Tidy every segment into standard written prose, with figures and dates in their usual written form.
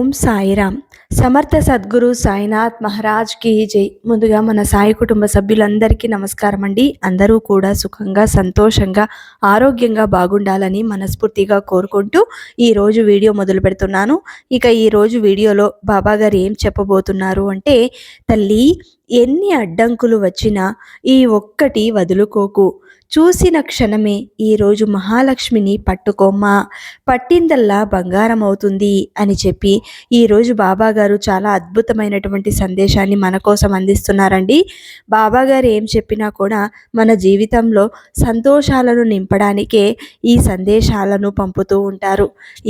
ఓం సాయిరామ్. సమర్థ సద్గురు సాయినాథ్ మహారాజ్ కి జై. ముందుగా మన సాయి కుటుంబ సభ్యులందరికీ నమస్కారం అండి. అందరూ కూడా సుఖంగా, సంతోషంగా, ఆరోగ్యంగా బాగుండాలని మనస్ఫూర్తిగా కోరుకుంటూ ఈరోజు వీడియో మొదలు పెడుతున్నాను. ఇక ఈరోజు వీడియోలో బాబాగారు ఏం చెప్పబోతున్నారు అంటే, తల్లి ఎన్ని అడ్డంకులు వచ్చినా ఈ ఒక్కటి వదులుకోకు. చూసిన క్షణమే ఈరోజు మహాలక్ష్మిని పట్టుకోమ్మా, పట్టిందల్లా బంగారం అవుతుంది అని చెప్పి ఈరోజు బాబాగారు చాలా అద్భుతమైనటువంటి సందేశాన్ని మన కోసం అందిస్తున్నారండి. బాబాగారు ఏం చెప్పినా కూడా మన జీవితంలో సంతోషాలను నింపడానికే ఈ సందేశాలను పంపుతూ ఉంటారు.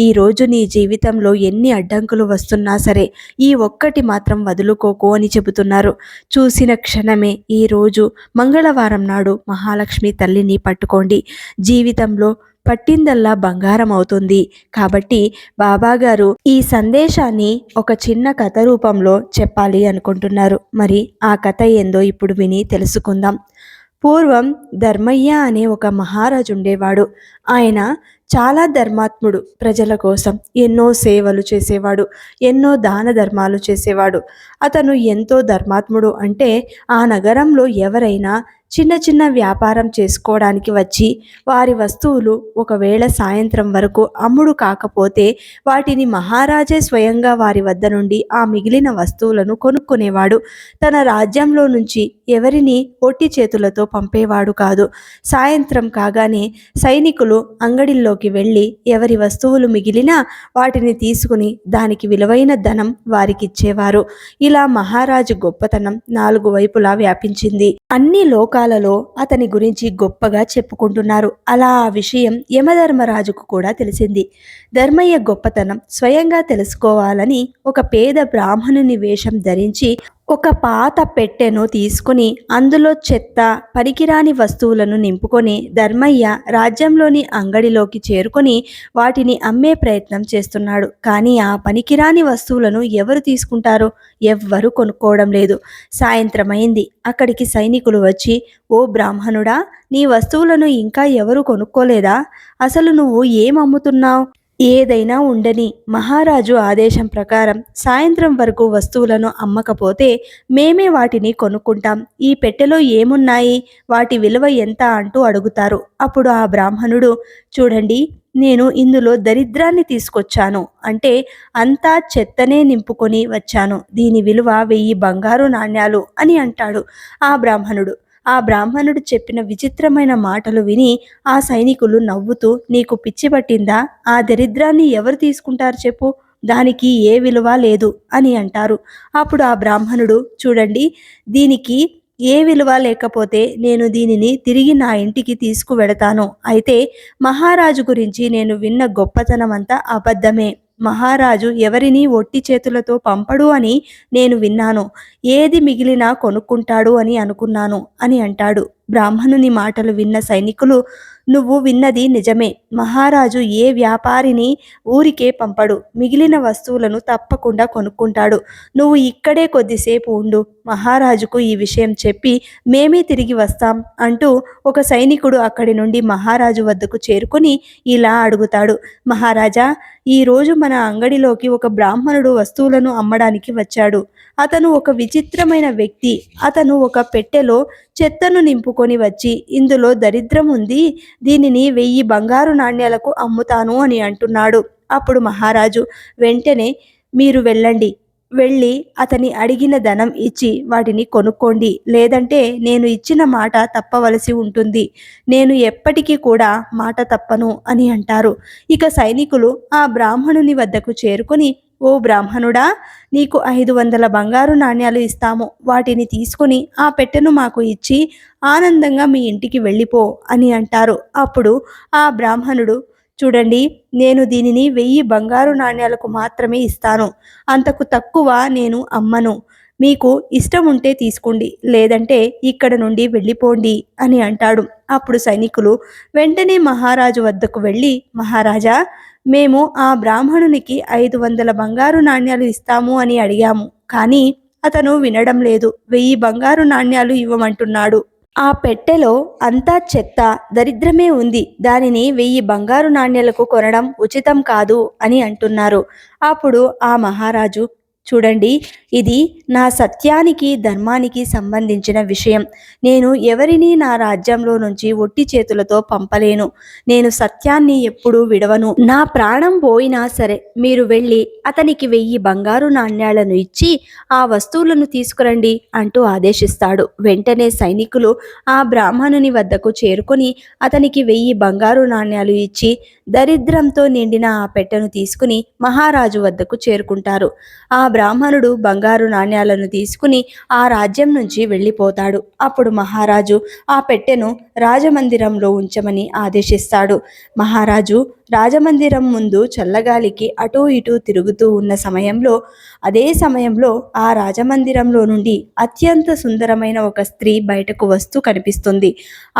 ఈరోజు నీ జీవితంలో ఎన్ని అడ్డంకులు వస్తున్నా సరే ఈ ఒక్కటి మాత్రం వదులుకోకు అని చెబుతున్నారు. చూసిన క్షణమే ఈరోజు మంగళవారం నాడు మహాలక్ష్మి తల్లిని పట్టుకోండి. జీవితంలో పట్టిందల్లా బంగారం అవుతుంది. కాబట్టి బాబాగారు ఈ సందేశాన్ని ఒక చిన్న కథ రూపంలో చెప్పాలి అనుకుంటున్నారు. మరి ఆ కథ ఏందో ఇప్పుడు విని తెలుసుకుందాం. పూర్వం ధర్మయ్య అనే ఒక మహారాజు ఉండేవాడు. ఆయన చాలా ధర్మాత్ముడు. ప్రజల కోసం ఎన్నో సేవలు చేసేవాడు, ఎన్నో దాన ధర్మాలు చేసేవాడు. అతను ఎంతో ధర్మాత్ముడు అంటే ఆ నగరంలో ఎవరైనా చిన్న చిన్న వ్యాపారం చేసుకోవడానికి వచ్చి వారి వస్తువులు ఒకవేళ సాయంత్రం వరకు అమ్ముడు కాకపోతే వాటిని మహారాజే స్వయంగా వారి వద్ద నుండి ఆ మిగిలిన వస్తువులను కొనుక్కునేవాడు. తన రాజ్యంలో నుంచి ఎవరిని ఒట్టి చేతులతో పంపేవాడు కాదు. సాయంత్రం కాగానే సైనికులు అంగడిల్లోకి వెళ్ళి ఎవరి వస్తువులు మిగిలినా వాటిని తీసుకుని దానికి విలువైన ధనం వారికిచ్చేవారు. ఇలా మహారాజు గొప్పతనం 4 వైపులా వ్యాపించింది. అన్ని లోకాలలో అతని గురించి గొప్పగా చెప్పుకుంటున్నారు. అలా ఆ విషయం యమధర్మరాజుకు కూడా తెలిసింది. ధర్మయ్య గొప్పతనం స్వయంగా తెలుసుకోవాలని ఒక పేద బ్రాహ్మణుని వేషం ధరించి ఒక పాత పెట్టెను తీసుకుని అందులో చెత్త, పనికిరాని వస్తువులను నింపుకొని ధర్మయ్య రాజ్యంలోని అంగడిలోకి చేరుకొని వాటిని అమ్మే ప్రయత్నం చేస్తున్నాడు. కానీ ఆ పనికిరాని వస్తువులను ఎవరు తీసుకుంటారో ఎవ్వరూ కొనుక్కోవడం లేదు. సాయంత్రం అయింది. అక్కడికి సైనికులు వచ్చి, ఓ బ్రాహ్మణుడా, నీ వస్తువులను ఇంకా ఎవరు కొనుక్కోలేదా? అసలు నువ్వు ఏం అమ్ముతున్నావు? ఏదైనా ఉండని, మహారాజు ఆదేశం ప్రకారం సాయంత్రం వరకు వస్తువులను అమ్మకపోతే మేమే వాటిని కొనుక్కుంటాం. ఈ పెట్టెలో ఏమున్నాయి, వాటి విలువ ఎంత అంటూ అడుగుతారు. అప్పుడు ఆ బ్రాహ్మణుడు, చూడండి, నేను ఇందులో దరిద్రాన్ని తీసుకొచ్చాను. అంటే అంతా చెత్తనే నింపుకొని వచ్చాను. దీని విలువ 1000 బంగారు నాణ్యాలు అని అంటాడు ఆ బ్రాహ్మణుడు చెప్పిన విచిత్రమైన మాటలు విని ఆ సైనికులు నవ్వుతూ, నీకు పిచ్చి పట్టిందా? ఆ దరిద్రాన్ని ఎవరు తీసుకుంటారు చెప్పు, దానికి ఏ విలువ లేదు అని అంటారు. అప్పుడు ఆ బ్రాహ్మణుడు, చూడండి, దీనికి ఏ విలువ లేకపోతే నేను దీనిని తిరిగి నా ఇంటికి తీసుకువెడతాను. అయితే మహారాజు గురించి నేను విన్న గొప్పతనం అంతా అబద్ధమే. మహారాజు ఎవరిని ఒట్టి చేతులతో పంపడు అని నేను విన్నాను. ఏది మిగిలినా కొనుక్కుంటాడు అని అనుకున్నాను అని అంటాడు. బ్రాహ్మణుని మాటలు విన్న సైనికులు, నువ్వు విన్నది నిజమే. మహారాజు ఏ వ్యాపారిని ఊరికే పంపడు. మిగిలిన వస్తువులను తప్పకుండా కొనుక్కుంటాడు. నువ్వు ఇక్కడే కొద్దిసేపు ఉండు. మహారాజుకు ఈ విషయం చెప్పి మేమే తిరిగి వస్తాం అంటూ ఒక సైనికుడు అక్కడి నుండి మహారాజు వద్దకు చేరుకుని ఇలా అడుగుతాడు, మహారాజా, ఈరోజు మన అంగడిలోకి ఒక బ్రాహ్మణుడు వస్తువులను అమ్మడానికి వచ్చాడు. అతను ఒక విచిత్రమైన వ్యక్తి. అతను ఒక పెట్టెలో చెత్తను నింపుకొని వచ్చి, ఇందులో దరిద్రం ఉంది, దీనిని 1000 బంగారు నాణ్యాలకు అమ్ముతాను అని అంటున్నాడు. అప్పుడు మహారాజు, వెంటనే మీరు వెళ్ళి అతని అడిగిన ధనం ఇచ్చి వాటిని కొనుక్కోండి. లేదంటే నేను ఇచ్చిన మాట తప్పవలసి ఉంటుంది. నేను ఎప్పటికీ కూడా మాట తప్పను అని అంటారు. ఇక సైనికులు ఆ బ్రాహ్మణుని వద్దకు చేరుకొని, ఓ బ్రాహ్మణుడా, నీకు 500 బంగారు నాణ్యాలు ఇస్తాము. వాటిని తీసుకుని ఆ పెట్టెను మాకు ఇచ్చి ఆనందంగా మీ ఇంటికి వెళ్ళిపో అని అంటారు. అప్పుడు ఆ బ్రాహ్మణుడు, చూడండి, నేను దీనిని 1000 బంగారు నాణ్యాలకు మాత్రమే ఇస్తాను. అంతకు తక్కువ నేను అమ్మను. మీకు ఇష్టం ఉంటే తీసుకోండి, లేదంటే ఇక్కడ నుండి వెళ్ళిపోండి అని అంటాడు. అప్పుడు సైనికులు వెంటనే మహారాజు వద్దకు వెళ్ళి, మహారాజా, మేము ఆ బ్రాహ్మణునికి 500 బంగారు నాణ్యాలు ఇస్తాము అని అడిగాము. కానీ అతను వినడం లేదు. 1000 బంగారు నాణ్యాలు ఇవ్వమంటున్నాడు. ఆ పెట్టెలో అంతా చెత్త, దరిద్రమే ఉంది. దానిని 1000 బంగారు నాణ్యాలకు కొనడం ఉచితం కాదు అని అంటున్నారు. అప్పుడు ఆ మహారాజు, చూడండి, ఇది నా సత్యానికి, ధర్మానికి సంబంధించిన విషయం. నేను ఎవరినీ నా రాజ్యంలో నుంచి ఒట్టి చేతులతో పంపలేను. నేను సత్యాన్ని ఎప్పుడూ విడవను. నా ప్రాణం పోయినా సరే మీరు వెళ్ళి అతనికి 1000 బంగారు నాణ్యాలను ఇచ్చి ఆ వస్తువులను తీసుకురండి అంటూ ఆదేశిస్తాడు. వెంటనే సైనికులు ఆ బ్రాహ్మణుని వద్దకు చేరుకొని అతనికి 1000 బంగారు నాణ్యాలు ఇచ్చి దరిద్రంతో నిండిన ఆ పెట్టెను తీసుకుని మహారాజు వద్దకు చేరుకుంటారు. ఆ బ్రాహ్మణుడు బంగారు నాణ్యాలను తీసుకుని ఆ రాజ్యం నుంచి వెళ్ళిపోతాడు. అప్పుడు మహారాజు ఆ పెట్టెను రాజమందిరంలో ఉంచమని ఆదేశిస్తాడు. మహారాజు రాజమందిరం ముందు చల్లగాలికి అటూ ఇటూ తిరుగుతూ ఉన్న సమయంలో, అదే సమయంలో ఆ రాజమందిరంలో నుండి అత్యంత సుందరమైన ఒక స్త్రీ బయటకు వస్తూ కనిపిస్తుంది.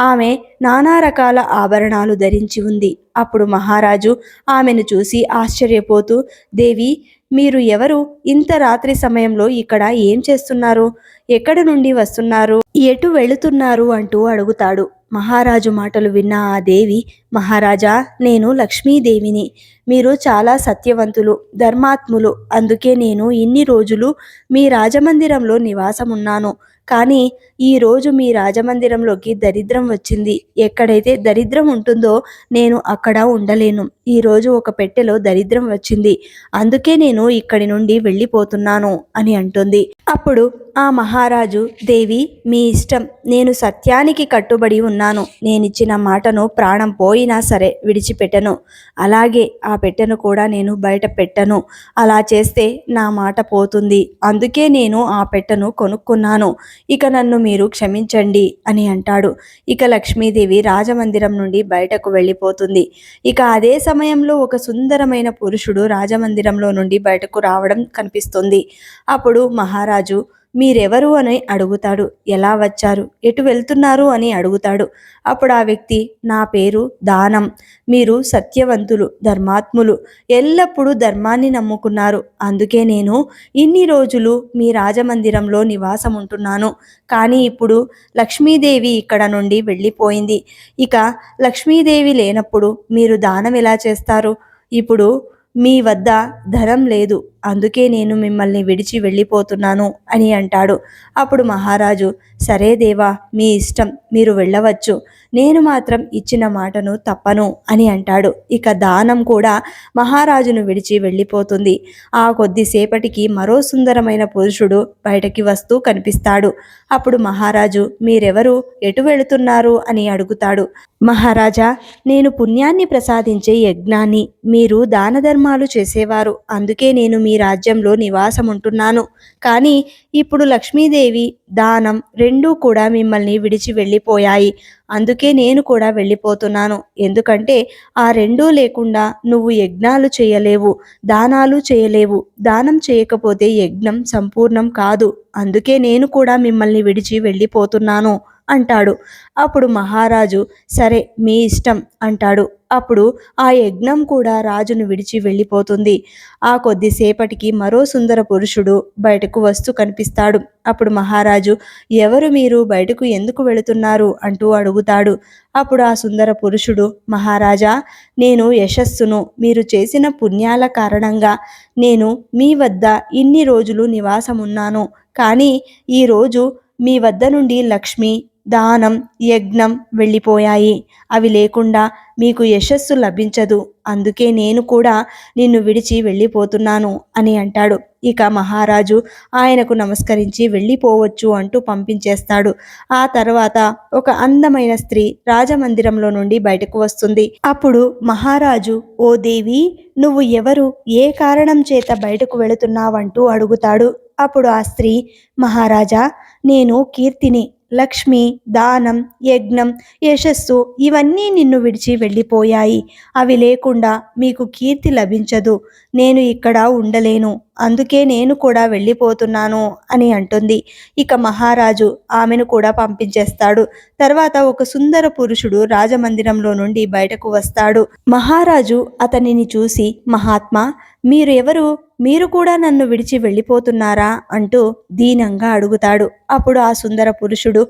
ఆమె నానా రకాల ఆభరణాలు ధరించి ఉంది. అప్పుడు మహారాజు ఆమెను చూసి ఆశ్చర్యపోతూ, దేవి, మీరు ఎవరు? ఇంత రాత్రి సమయంలో ఇక్కడ ఏం చేస్తున్నారు? ఎక్కడి నుండి వస్తున్నారు? ఎటు వెళుతున్నారు అంటూ అడుగుతాడు. మహారాజు మాటలు విన్న ఆ దేవి, మహారాజా, నేను లక్ష్మీదేవిని. మీరు చాలా సత్యవంతులు, ధర్మాత్ములు. అందుకే నేను ఇన్ని రోజులు మీ రాజమందిరంలో నివాసమున్నాను. కానీ ఈరోజు మీ రాజమందిరంలోకి దరిద్రం వచ్చింది. ఎక్కడైతే దరిద్రం ఉంటుందో నేను అక్కడ ఉండలేను. ఈరోజు ఒక పెట్టెలో దరిద్రం వచ్చింది. అందుకే నేను ఇక్కడి నుండి వెళ్ళిపోతున్నాను అని అంటుంది. అప్పుడు ఆ మహారాజు, దేవి, మీ ఇష్టం. నేను సత్యానికి కట్టుబడి ఉన్నాను. నేనిచ్చిన మాటను ప్రాణం పోయినా సరే విడిచిపెట్టను. అలాగే ఆ పెట్టెను కూడా నేను బయట పెట్టను. అలా చేస్తే నా మాట పోతుంది. అందుకే నేను ఆ పెట్టెను కొనుక్కున్నాను. ఇక నన్ను మీరు క్షమించండి అని అంటాడు. ఇక లక్ష్మీదేవి రాజమందిరం నుండి బయటకు వెళ్ళిపోతుంది. ఇక అదే సమయంలో ఒక సుందరమైన పురుషుడు రాజమందిరంలో నుండి బయటకు రావడం కనిపిస్తుంది. అప్పుడు మహారాజు, మీరెవరు అని అడుగుతాడు. ఎలా వచ్చారు, ఎటు వెళ్తున్నారు అని అడుగుతాడు. అప్పుడు ఆ వ్యక్తి, నా పేరు దానం. మీరు సత్యవంతులు, ధర్మాత్ములు, ఎల్లప్పుడూ ధర్మాన్ని నమ్ముకున్నారు. అందుకే నేను ఇన్ని రోజులు మీ రాజమందిరంలో నివాసం ఉంటున్నాను. కానీ ఇప్పుడు లక్ష్మీదేవి ఇక్కడ నుండి వెళ్ళిపోయింది. ఇక లక్ష్మీదేవి లేనప్పుడు మీరు దానం ఎలా చేస్తారు? ఇప్పుడు మీ వద్ద ధనం లేదు. అందుకే నేను మిమ్మల్ని విడిచి వెళ్ళిపోతున్నాను అని అంటాడు. అప్పుడు మహారాజు, సరే దేవా, మీ ఇష్టం, మీరు వెళ్ళవచ్చు. నేను మాత్రం ఇచ్చిన మాటను తప్పను అని అంటాడు. ఇక దానం కూడా మహారాజును విడిచి వెళ్ళిపోతుంది. ఆ కొద్దిసేపటికి మరో సుందరమైన పురుషుడు బయటకి వస్తూ కనిపిస్తాడు. అప్పుడు మహారాజు, మీరెవరు, ఎటు వెళుతున్నారు అని అడుగుతాడు. మహారాజా, నేను పుణ్యాన్ని ప్రసాదించే యజ్ఞాన్ని, మీరు దాన ధర్మాలు చేసేవారు. అందుకే నేను మీ రాజ్యంలో నివాసం ఉంటున్నాను. కానీ ఇప్పుడు లక్ష్మీదేవి, దానం రెండూ కూడా మిమ్మల్ని విడిచి వెళ్ళిపోయాయి. అందుకే నేను కూడా వెళ్ళిపోతున్నాను. ఎందుకంటే ఆ రెండూ లేకుండా నువ్వు యజ్ఞాలు చేయలేవు, దానాలు చేయలేవు. దానం చేయకపోతే యజ్ఞం సంపూర్ణం కాదు. అందుకే నేను కూడా మిమ్మల్ని విడిచి వెళ్ళిపోతున్నాను అంటాడు. అప్పుడు మహారాజు, సరే, మీ ఇష్టం అంటాడు. అప్పుడు ఆ యజ్ఞం కూడా రాజును విడిచి వెళ్ళిపోతుంది. ఆ కొద్దిసేపటికి మరో సుందర పురుషుడు బయటకు వస్తూ కనిపిస్తాడు. అప్పుడు మహారాజు, ఎవరు మీరు, బయటకు ఎందుకు వెళుతున్నారు అంటూ అడుగుతాడు. అప్పుడు ఆ సుందర పురుషుడు, మహారాజా, నేను యశస్సును, మీరు చేసిన పుణ్యాల కారణంగా నేను మీ వద్ద ఇన్ని రోజులు నివాసం ఉన్నాను. కానీ ఈరోజు మీ వద్ద నుండి లక్ష్మి, దానం, యజ్ఞం వెళ్ళిపోయాయి. అవి లేకుండా మీకు యశస్సు లభించదు. అందుకే నేను కూడా నిన్ను విడిచి వెళ్ళిపోతున్నాను అని అంటాడు. ఇక మహారాజు ఆయనకు నమస్కరించి వెళ్ళిపోవచ్చు అంటూ పంపించేస్తాడు. ఆ తర్వాత ఒక అందమైన స్త్రీ రాజమందిరంలో నుండి బయటకు వస్తుంది. అప్పుడు మహారాజు, ఓ దేవి, నువ్వు ఎవరు, ఏ కారణం చేత బయటకు వెళుతున్నావంటూ అడుగుతాడు. అప్పుడు ఆ స్త్రీ, మహారాజా, నేను కీర్తిని. లక్ష్మి, దానం, యజ్ఞం, యశస్సు ఇవన్నీ నిన్ను విడిచి వెళ్ళిపోయాయి. అవి లేకుండా మీకు కీర్తి లభించదు. నేను ఇక్కడ ఉండలేను. అందుకే నేను కూడా వెళ్ళిపోతున్నాను అని అంటుంది. ఇక మహారాజు ఆమెను కూడా పంపించేస్తాడు. తర్వాత ఒక సుందర పురుషుడు రాజమందిరంలో నుండి బయటకు వస్తాడు. మహారాజు అతనిని చూసి, మహాత్మా, మీరు ఎవరు? మీరు కూడా నన్ను విడిచి వెళ్ళిపోతున్నారా అంటూ దీనంగా అడుగుతాడు. అప్పుడు ఆ సుందర పురుషుడు,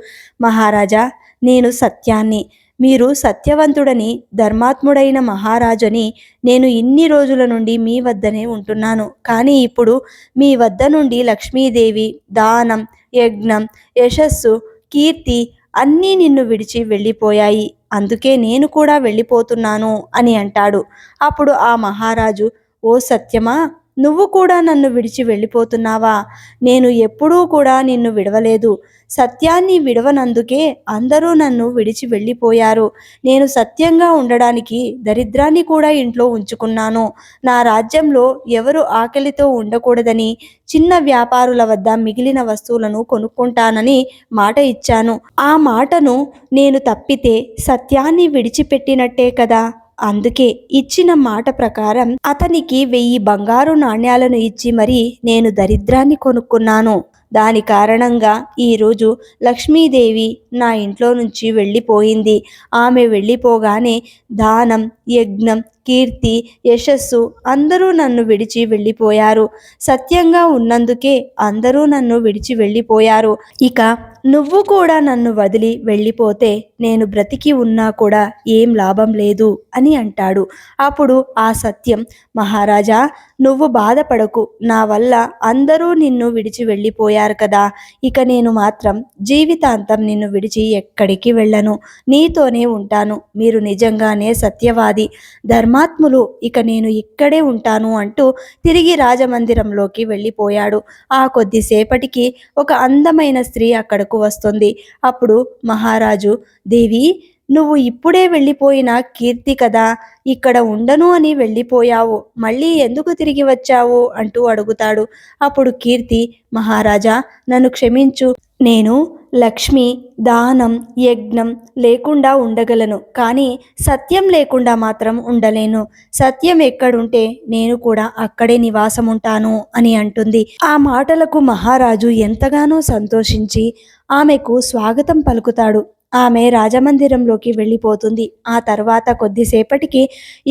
మహారాజా, నేను సత్యాన్ని, మీరు సత్యవంతుడని, ధర్మాత్ముడైన మహారాజుని నేను ఇన్ని రోజుల నుండి మీ వద్దనే ఉంటున్నాను. కానీ ఇప్పుడు మీ వద్ద నుండి లక్ష్మీదేవి, దానం, యజ్ఞం, యశస్సు, కీర్తి అన్నీ నిన్ను విడిచి వెళ్ళిపోయాయి. అందుకే నేను కూడా వెళ్ళిపోతున్నాను అని అంటాడు. అప్పుడు ఆ మహారాజు, ఓ సత్యమా, నువ్వు కూడా నన్ను విడిచి వెళ్ళిపోతున్నావా? నేను ఎప్పుడూ కూడా నిన్ను విడవలేదు. సత్యాన్ని విడవనందుకే అందరూ నన్ను విడిచి వెళ్ళిపోయారు. నేను సత్యంగా ఉండడానికి దరిద్రాన్ని కూడా ఇంట్లో ఉంచుకున్నాను. నా రాజ్యంలో ఎవరు ఆకలితో ఉండకూడదని చిన్న వ్యాపారుల వద్ద మిగిలిన వస్తువులను కొనుక్కుంటానని మాట ఇచ్చాను. ఆ మాటను నేను తప్పితే సత్యాన్ని విడిచిపెట్టినట్టే కదా. అందుకే ఇచ్చిన మాట ప్రకారం అతనికి 1000 బంగారు నాణ్యాలను ఇచ్చి మరి నేను దరిద్రాన్ని కొనుక్కున్నాను. దాని కారణంగా ఈరోజు లక్ష్మీదేవి నా ఇంట్లో నుంచి వెళ్ళిపోయింది. ఆమె వెళ్ళిపోగానే దానం, యజ్ఞం, కీర్తి, యశస్సు అందరూ నన్ను విడిచి వెళ్ళిపోయారు. సత్యంగా ఉన్నందుకే అందరూ నన్ను విడిచి వెళ్ళిపోయారు. ఇక నువ్వు కూడా నన్ను వదిలి వెళ్ళిపోతే నేను బ్రతికి ఉన్నా కూడా ఏం లాభం లేదు అని అంటాడు. అప్పుడు ఆ సత్యం, మహారాజా, నువ్వు బాధపడకు, నా వల్ల అందరూ నిన్ను విడిచి వెళ్ళిపోయారు కదా. ఇక నేను మాత్రం జీవితాంతం నిన్ను విడిచి ఎక్కడికి వెళ్ళను, నీతోనే ఉంటాను. మీరు నిజంగానే సత్యవాది, ధర్మాత్ములు, ఇక నేను ఇక్కడే ఉంటాను అంటూ తిరిగి రాజమందిరంలోకి వెళ్ళిపోయాడు. ఆ కొద్దిసేపటికి ఒక అందమైన స్త్రీ అక్కడకు వస్తుంది. అప్పుడు మహారాజు, దేవి, నువ్వు ఇప్పుడే వెళ్ళిపోయిన కీర్తి కదా, ఇక్కడ ఉండను అని వెళ్ళిపోయావు, మళ్ళీ ఎందుకు తిరిగి వచ్చావు అంటూ అడుగుతాడు. అప్పుడు కీర్తి, మహారాజా, నన్ను క్షమించు, నేను లక్ష్మి, దానం, యజ్ఞం లేకుండా ఉండగలను, కానీ సత్యం లేకుండా మాత్రం ఉండలేను. సత్యం ఎక్కడుంటే నేను కూడా అక్కడే నివాసం ఉంటాను అని అంటుంది. ఆ మాటలకు మహారాజు ఎంతగానో సంతోషించి ఆమెకు స్వాగతం పలుకుతాడు. ఆమె రాజమందిరంలోకి వెళ్ళిపోతుంది. ఆ తర్వాత కొద్దిసేపటికి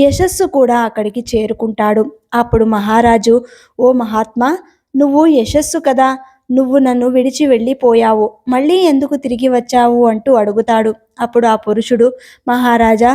యశస్సు కూడా అక్కడికి చేరుకుంటాడు. అప్పుడు మహారాజు, ఓ మహాత్మా, నువ్వు యశస్సు కదా, నువ్వు నన్ను విడిచి వెళ్ళిపోయావు, మళ్ళీ ఎందుకు తిరిగి వచ్చావు అంటూ అడుగుతాడు. అప్పుడు ఆ పురుషుడు, మహారాజా,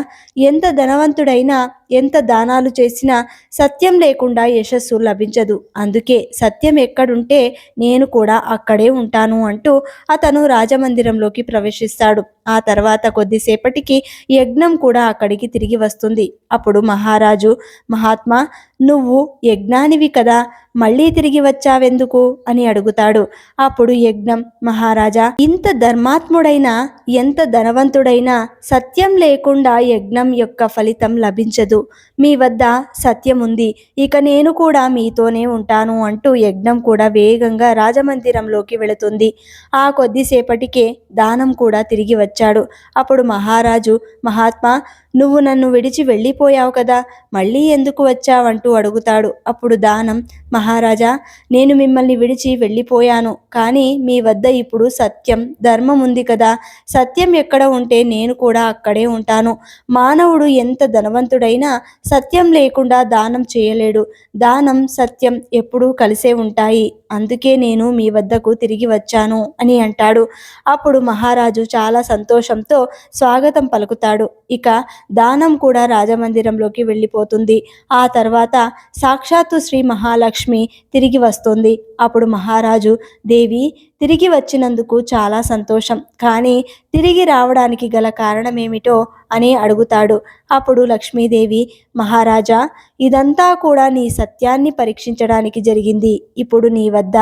ఎంత ధనవంతుడైనా, ఎంత దానాలు చేసినా సత్యం లేకుండా యశస్సు లభించదు. అందుకే సత్యం ఎక్కడుంటే నేను కూడా అక్కడే ఉంటాను అంటూ అతను రాజమందిరంలోకి ప్రవేశిస్తాడు. ఆ తర్వాత కొద్దిసేపటికి యజ్ఞం కూడా అక్కడికి తిరిగి వస్తుంది. అప్పుడు మహారాజు, మహాత్మా, నువ్వు యజ్ఞానివి కదా, మళ్ళీ తిరిగి వచ్చావెందుకు అని అడుగుతాడు. అప్పుడు యజ్ఞం, మహారాజా, ఇంత ధర్మాత్ముడైనా, ఎంత ధనవంతుడైనా సత్యం లేకుండా యజ్ఞం యొక్క ఫలితం లభించదు. మీ వద్ద సత్యం ఉంది, ఇక నేను కూడా మీతోనే ఉంటాను అంటూ యజ్ఞం కూడా వేగంగా రాజమందిరంలోకి వెళుతుంది. ఆ కొద్దిసేపటికే దానం కూడా తిరిగి వచ్చాడు. అప్పుడు మహారాజు, మహాత్మా, నువ్వు నన్ను విడిచి వెళ్ళిపోయావు కదా, మళ్ళీ ఎందుకు వచ్చావంటూ అడుగుతాడు. అప్పుడు దానం, మహారాజా, నేను మిమ్మల్ని విడిచి వెళ్ళిపోయాను, కానీ మీ వద్ద ఇప్పుడు సత్యం, ధర్మం ఉంది కదా. సత్యం ఎక్కడ ఉంటే నేను కూడా అక్కడే ఉంటాను. మానవుడు ఎంత ధనవంతుడైనా సత్యం లేకుండా దానం చేయలేడు. దానం, సత్యం ఎప్పుడూ కలిసే ఉంటాయి. అందుకే నేను మీ వద్దకు తిరిగి వచ్చాను అని అంటాడు. అప్పుడు మహారాజు చాలా సంతోషంతో స్వాగతం పలుకుతాడు. ఇక దానం కూడా రాజమందిరంలోకి వెళ్ళిపోతుంది. ఆ తర్వాత సాక్షాత్తు శ్రీ మహాలక్ష్మి తిరిగి వస్తుంది. అప్పుడు మహారాజు, దేవి, తిరిగి వచ్చినందుకు చాలా సంతోషం, కానీ తిరిగి రావడానికి గల కారణమేమిటో అని అడుగుతాడు. అప్పుడు లక్ష్మీదేవి, మహారాజా, ఇదంతా కూడా నీ సత్యాన్ని పరీక్షించడానికి జరిగింది. ఇప్పుడు నీ వద్ద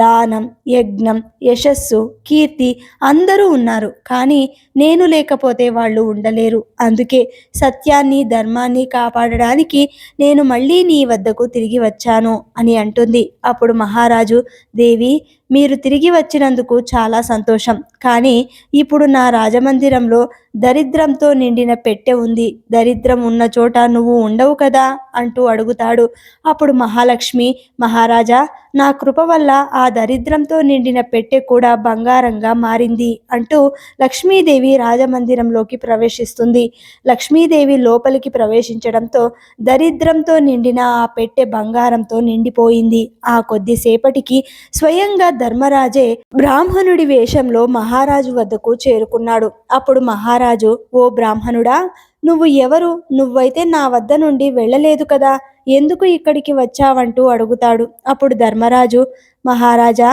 దానం, యజ్ఞం, యశస్సు, కీర్తి అందరూ ఉన్నారు, కానీ నేను లేకపోతే వాళ్ళు ఉండలేరు. అందుకే సత్యాన్ని, ధర్మాన్ని కాపాడడానికి నేను మళ్ళీ నీ వద్దకు తిరిగి వచ్చాను అని అంటుంది. అప్పుడు మహారాజు, దేవి, మీరు తిరిగి వచ్చినందుకు చాలా సంతోషం. కానీ ఇప్పుడు నా రాజమందిరంలో దరిద్రంతో నిండిన పెట్టె ఉంది. దరిద్రం ఉన్న చోట నువ్వు ఉండవు కదా అంటూ అడుగుతాడు. అప్పుడు మహాలక్ష్మి, మహారాజా, నా కృప వల్ల ఆ దరిద్రంతో నిండిన పెట్టె కూడా బంగారంగా మారింది అంటూ లక్ష్మీదేవి రాజమందిరంలోకి ప్రవేశిస్తుంది. లక్ష్మీదేవి లోపలికి ప్రవేశించడంతో దరిద్రంతో నిండిన ఆ పెట్టె బంగారంతో నిండిపోయింది. ఆ కొద్దిసేపటికి స్వయంగా ధర్మరాజే బ్రాహ్మణుడి వేషంలో మహారాజు వద్దకు చేరుకున్నాడు. అప్పుడు మహారాజు, ఓ బ్రాహ్మణుడా, నువ్వు ఎవరు? నువ్వైతే నా వద్ద నుండి వెళ్ళలేదు కదా, ఎందుకు ఇక్కడికి వచ్చావంటూ అడుగుతాడు. అప్పుడు ధర్మరాజు, మహారాజా,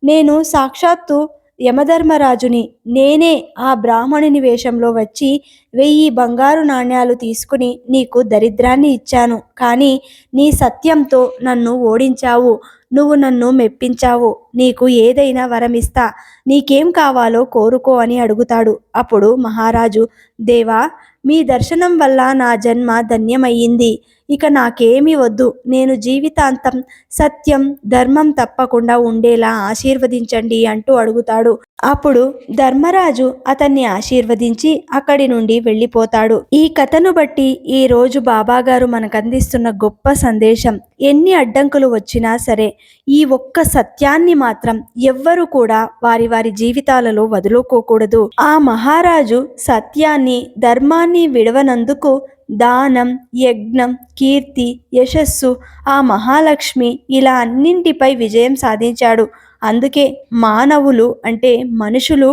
నేను సాక్షాత్తు యమధర్మరాజుని. నేనే ఆ బ్రాహ్మణుని వేషంలో వచ్చి 1000 బంగారు నాణ్యాలు తీసుకుని నీకు దరిద్రాన్ని ఇచ్చాను. కానీ నీ సత్యంతో నన్ను ఓడించావు. నువ్వు నన్ను మెప్పించావు. నీకు ఏదైనా వరమిస్తా. నీకేం కావాలో కోరుకో అని అడుగుతాడు. అప్పుడు మహారాజు, దేవా, మీ దర్శనం వల్ల నా జన్మ ధన్యమయ్యింది. ఇక నాకేమీ వద్దు. నేను జీవితాంతం సత్యం, ధర్మం తప్పకుండా ఉండేలా ఆశీర్వదించండి అంటూ అడుగుతాడు. అప్పుడు ధర్మరాజు అతన్ని ఆశీర్వదించి అక్కడి నుండి వెళ్ళిపోతాడు. ఈ కథను బట్టి ఈ రోజు బాబాగారు మనకు అందిస్తున్న గొప్ప సందేశం, ఎన్ని అడ్డంకులు వచ్చినా సరే ఈ ఒక్క సత్యాన్ని మాత్రం ఎవ్వరూ కూడా వారి వారి జీవితాలలో వదులుకోకూడదు. ఆ మహారాజు సత్యాన్ని, ధర్మాన్ని విడవనందుకు దానం, యజ్ఞం, కీర్తి, యశస్సు, ఆ మహాలక్ష్మి ఇలా అన్నింటిపై విజయం సాధించాడు. అందుకే మానవులు అంటే మనుషులు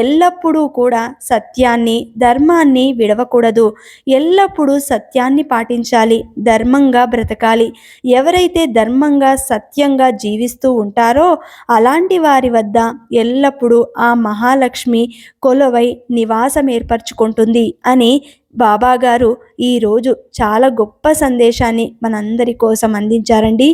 ఎల్లప్పుడూ కూడా సత్యాన్ని, ధర్మాన్ని విడవకూడదు. ఎల్లప్పుడూ సత్యాన్ని పాటించాలి, ధర్మంగా బ్రతకాలి. ఎవరైతే ధర్మంగా, సత్యంగా జీవిస్తూ ఉంటారో అలాంటి వారి వద్ద ఎల్లప్పుడూ ఆ మహాలక్ష్మి కొలువై నివాసం ఏర్పరచుకుంటుంది అని బాబాగారు ఈరోజు చాలా గొప్ప సందేశాన్ని మనందరి కోసం అందించారండి.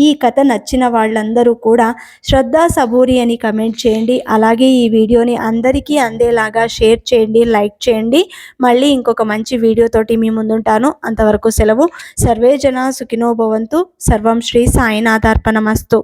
ఈ కథ నచ్చిన వాళ్ళందరూ కూడా శ్రద్ధా సబూరి అని కమెంట్ చేయండి. అలాగే ఈ వీడియోని అందరికీ అందేలాగా షేర్ చేయండి, లైక్ చేయండి. మళ్ళీ ఇంకొక మంచి వీడియోతోటి మీ ముందుంటాను. అంతవరకు సెలవు. సర్వే జన సుఖినో భవంతు. సర్వం శ్రీ సాయినాథార్పణమస్తు.